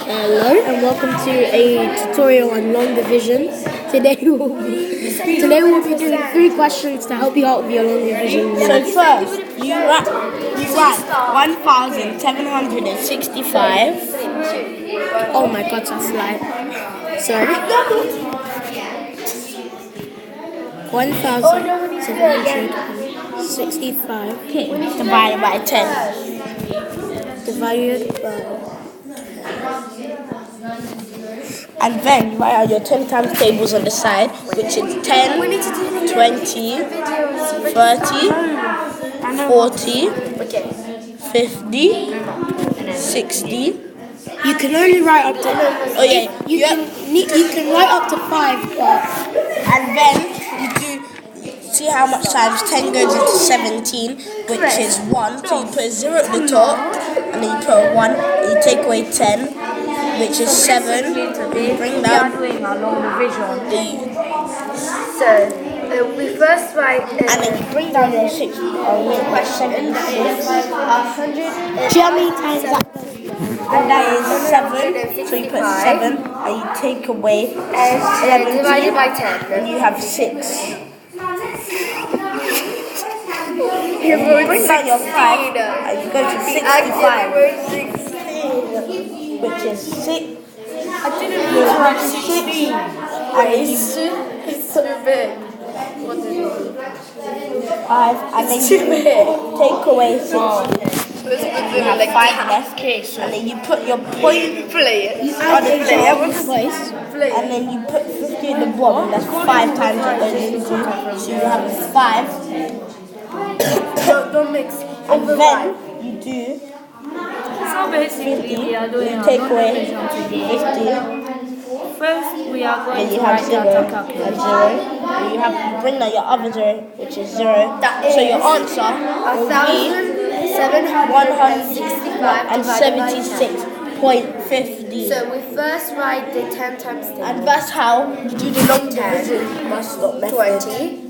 Hello and welcome to a tutorial on long division. Today we'll be doing 3 questions to help you out with your long division. So first, you write 1,765. Oh my god, that's like... Sorry. 1,765 Divided by 10. divided by... And then you write out your 10 times tables on the side, which is 10, 20, 30, 40, 50, 60. You can only write up to... Oh yeah, You can write up to 5, but... and then you do, see how much times 10 goes into 17, which is 1. So you put a 0 at the top, and then you put a 1, and you take away 10, which is 7. You bring down doing our long division. the... We first write And then you bring down your 6, question 76. 100... Do you know how many times that... And that is 7, so you put 7, and you take away 17, divided by 10. and you have 6. You bring down your 5, and you go to 65, which is 6. I didn't You have 16, and then you It's too big. What did you do? 5, and then you take away 6. You have 5 left, and then you put your point on the player, and then you put 50 at the bottom. That's 5 times it goes into. So you have 5. Don't mix. And then you do So basically, 50. we are doing You our take long away division today. 50. First, we are going Then to you have write 0 down our and calculation. 0. Then you bring down your other 0, which is 0. So your answer will be 176.50. So we first write the 10 times 10. And that's how you do the long division must not method. 20,